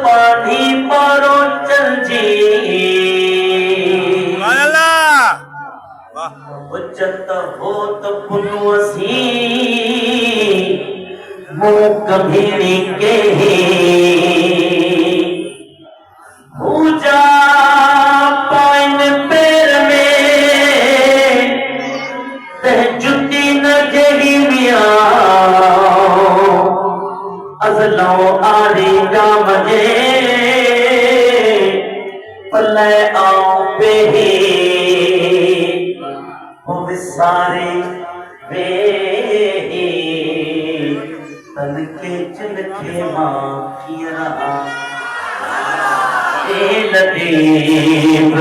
पानी मारो चल जी उच्चत हो तो पुनवसी मुँह कभीड़ी के पूजा पाइन पैर में तह जुटी न जही मिया अजलो आरी का मजे पल्ले आओ बेही हो विसारे वे तन के चल के माँ किया लतीफ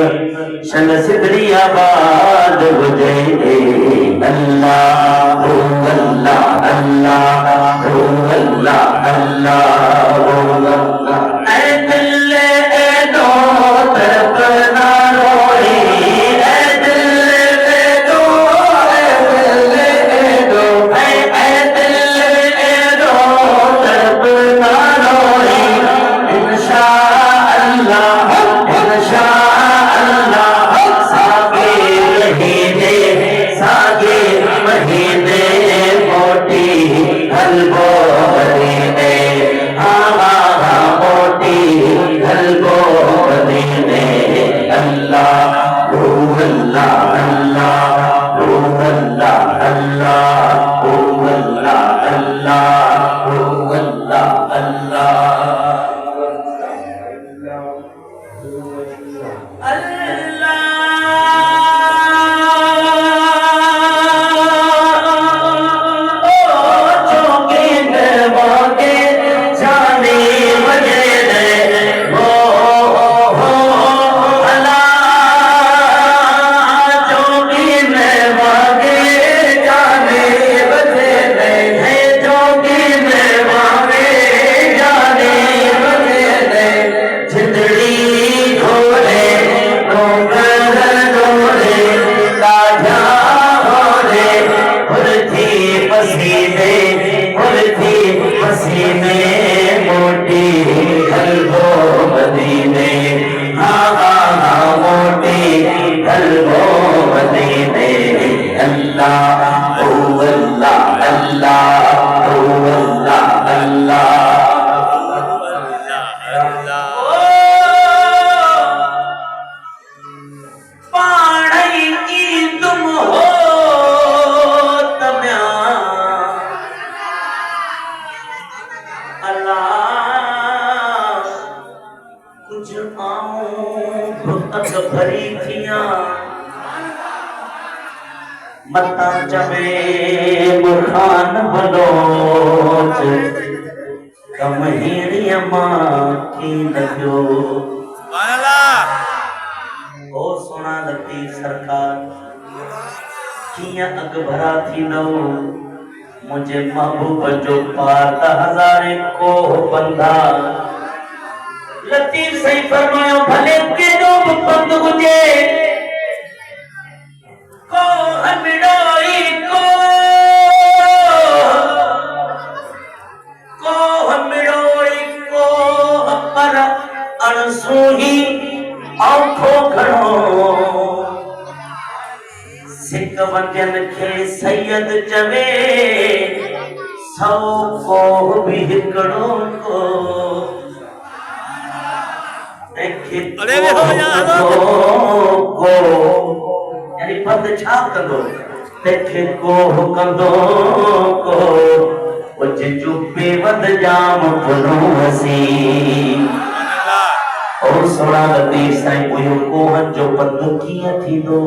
शन सिदरिया बाद बुझे अल्लाह अल्लाह अल्लाह अल्लाह अल्लाह ऐ दिल ऐ दो तरफ ना रोए ऐ दिल ऐ दो ऐ दिल ऐ दो तरफ ना रोए इंशाअल्लाह भरी थिया मता जमे बुखान बलोच कमहीड़िया मां की लग्यो ओ सोना लतीफ सरकार किया अग भरा थी नो मुझे महबूब जो पाता हजारे को बंधा लतीफ सही फरमायो भले के जो बंद हुजे को हमिड़ोई को हमिड़ोई को पर अणसूही आंखों खड़ो सिक वंजन के सैयद चवे सौ को भी हिकड़ो को अरे को यानी पद छाप कंदो देखे को कंदो को उच चुपे वद जाम फुलो हसी ओ सोना लतीफ साईं कोयो कोहन जो पद कीअं थींदो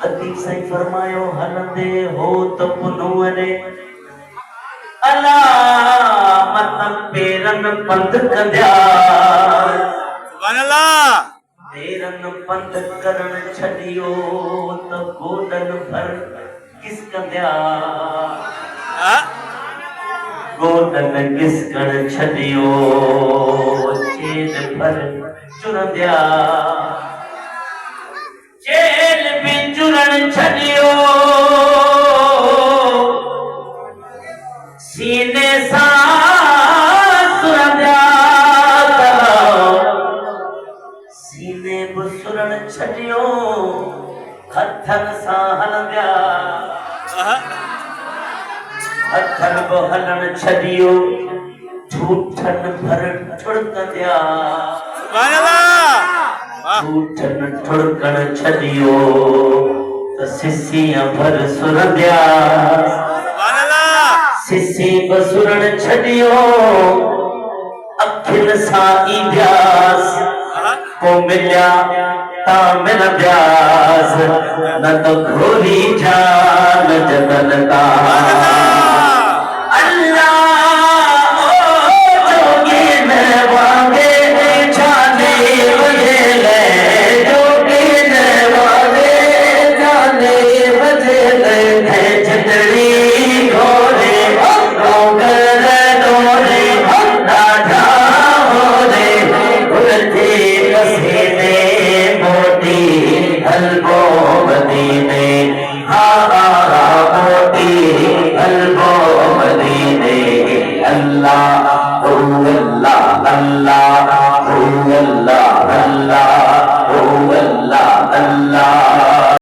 लतीफ साईं फरमायो हलंदे हो त पुनवरे अला मत पेरन पंध कंदिया पेरन पंध करण छडियो त गोडन भर किस कंदिया गोदन घिसकण छॾियो चेल भर चुरंदिया चेल भी चुरण छॾियो सीने सां सुरंदिया सीने बि सुरण छॾियो हथनि सां हलंदिया हथन बि हलण छॾियो झूठन भर ठुड़कंदिया झूठन ठुड़कण छॾियो त सिसीअ भर सुरंदिया सिसी बि सुरण छॾियो अखियुनि सां ईंदियास पोइ मिलिया ता मिलंदियास न त घोरी जान जतन का